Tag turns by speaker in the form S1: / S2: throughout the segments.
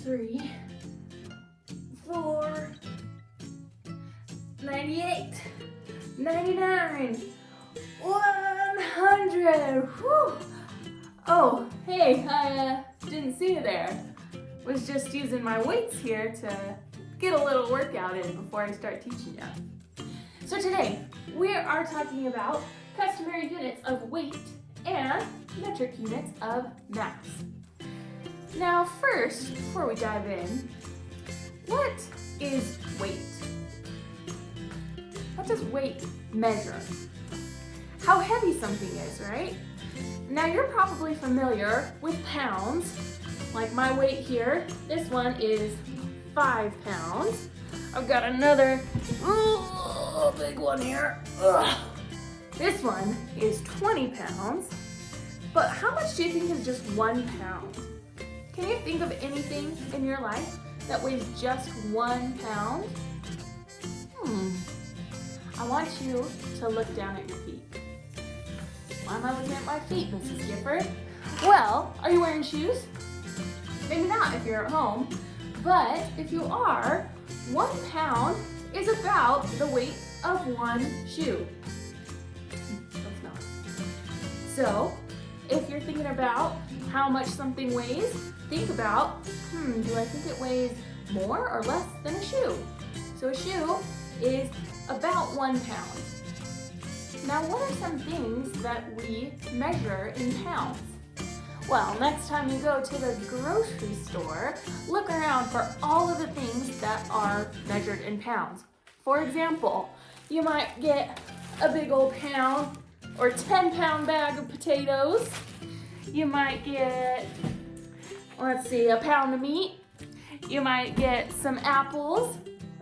S1: 93, 4, 98, 99, 100. Whew. Oh, hey, I didn't see you there. Was just using my weights here to get a little workout in before I start teaching you. So today, we are talking about customary units of weight and metric units of mass. Now first, before we dive in, what is weight? What does weight measure? How heavy something is, right? Now you're probably familiar with pounds. Like my weight here, this one is 5 pounds. I've got another big one here. This one is 20 pounds. But how much do you think is just 1 pound? Can you think of anything in your life that weighs just 1 pound? I want you to look down at your feet. Why am I looking at my feet, Mrs. Gifford? Well, are you wearing shoes? Maybe not if you're at home, but if you are, 1 pound is about the weight of 1 shoe. That's not. So, if you're thinking about how much something weighs, think about, do I think it weighs more or less than a shoe? So a shoe is about 1 pound. Now, what are some things that we measure in pounds? Well, next time you go to the grocery store, look around for all of the things that are measured in pounds. For example, you might get a big old pound or 10-pound bag of potatoes. You might get, a pound of meat. You might get some apples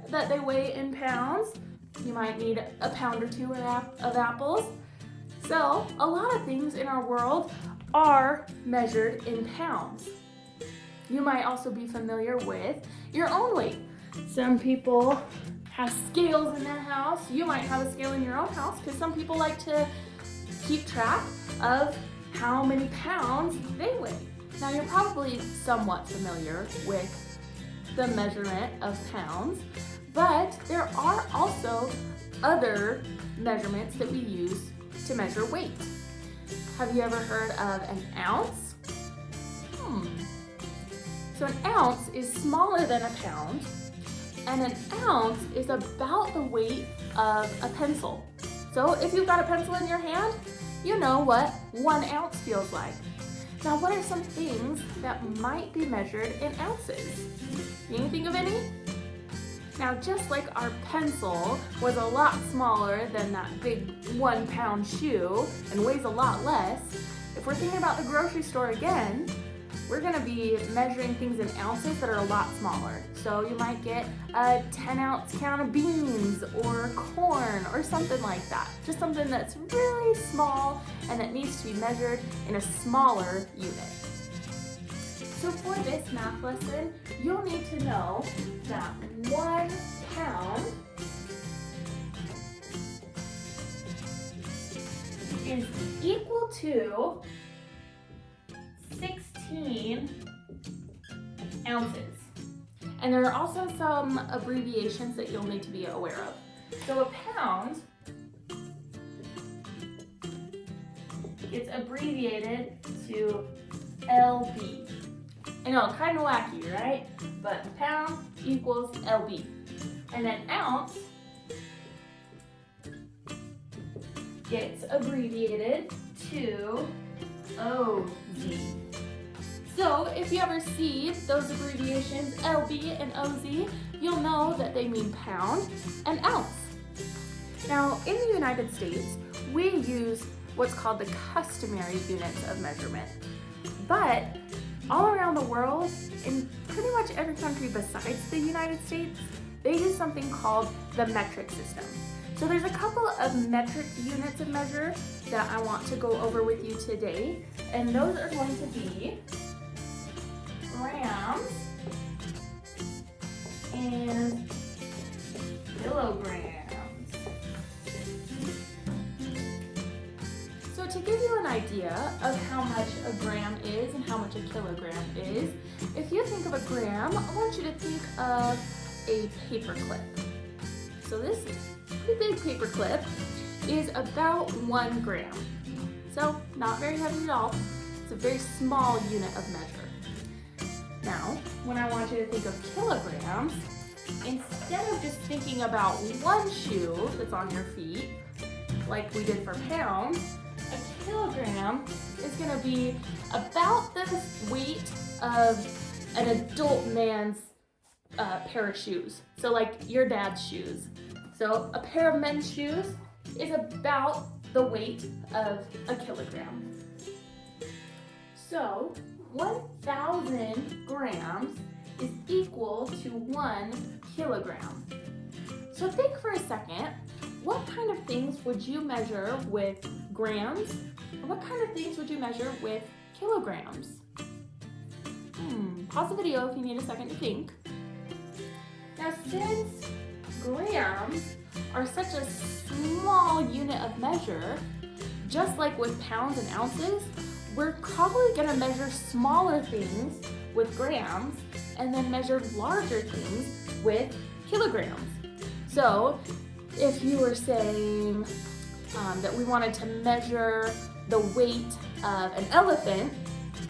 S1: that they weigh in pounds. You might need a pound or 2 of apples. So, a lot of things in our world are measured in pounds. You might also be familiar with your own weight. Some people have scales in their house. You might have a scale in your own house because some people like to keep track of how many pounds they weigh. Now you're probably somewhat familiar with the measurement of pounds, but there are also other measurements that we use to measure weight. Have you ever heard of an ounce? So an ounce is smaller than a pound, and an ounce is about the weight of a pencil. So if you've got a pencil in your hand, you know what 1 ounce feels like. Now, what are some things that might be measured in ounces? Can you think of any? Now, just like our pencil was a lot smaller than that big 1 pound shoe and weighs a lot less, if we're thinking about the grocery store again, we're gonna be measuring things in ounces that are a lot smaller. So you might get a 10-ounce can of beans or corn or something like that. Just something that's really small and that needs to be measured in a smaller unit. So for this math lesson, you'll need to know that 1 pound is equal to 16 ounces. And there are also some abbreviations that you'll need to be aware of. So a pound gets abbreviated to LB. I know, kind of wacky, right? But pound equals LB. And an ounce gets abbreviated to OZ. So if you ever see those abbreviations LB and OZ, you'll know that they mean pound and ounce. Now, in the United States, we use what's called the customary units of measurement. But all around the world, in pretty much every country besides the United States, they use something called the metric system. So there's a couple of metric units of measure that I want to go over with you today, and those are going to be grams and kilograms. So to give you an idea idea of how much a gram is and how much a kilogram is, if you think of a gram, I want you to think of a paper clip. So this pretty big paper clip is about 1 gram. So not very heavy at all. It's a very small unit of measure. Now, when I want you to think of kilograms, instead of just thinking about 1 shoe that's on your feet, like we did for pounds, a kilogram is going to be about the weight of an adult man's pair of shoes. So like your dad's shoes. So a pair of men's shoes is about the weight of a kilogram. So 1,000 grams is equal to 1 kilogram. So think for a second, what kind of things would you measure with grams? And what kind of things would you measure with kilograms? Pause the video if you need a second to think. Now, since grams are such a small unit of measure, just like with pounds and ounces, we're probably going to measure smaller things with grams and then measure larger things with kilograms. So if you were saying that we wanted to measure the weight of an elephant,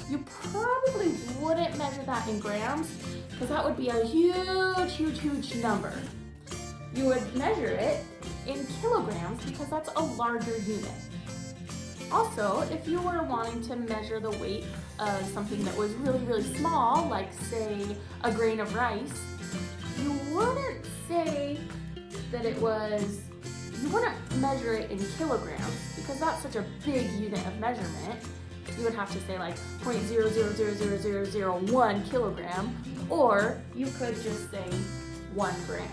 S1: you probably wouldn't measure that in grams because that would be a huge number. You would measure it in kilograms because that's a larger unit. Also, if you were wanting to measure the weight of something that was really small, like say a grain of rice, you wouldn't say that you wouldn't measure it in kilograms because that's such a big unit of measurement. You would have to say like 0.0000001 kilogram, or you could just say 1 gram.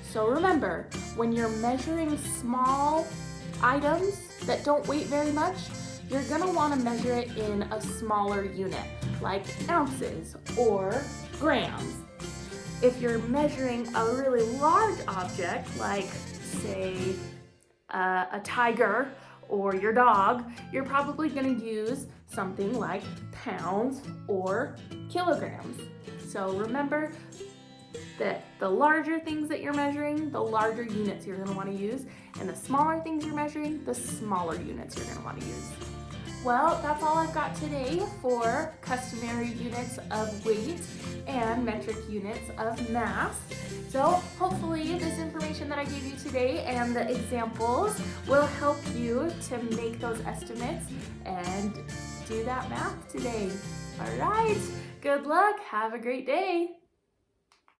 S1: So remember, when you're measuring small items that don't weigh very much, you're gonna wanna measure it in a smaller unit, like ounces or grams. If you're measuring a really large object, like say a tiger or your dog, you're probably gonna use something like pounds or kilograms. So remember that the larger things that you're measuring, the larger units you're gonna wanna use, and the smaller things you're measuring, the smaller units you're gonna wanna use. Well, that's all I've got today for customary units of weight and metric units of mass. So hopefully this information that I gave you today and the examples will help you to make those estimates and do that math today. All right, good luck, have a great day.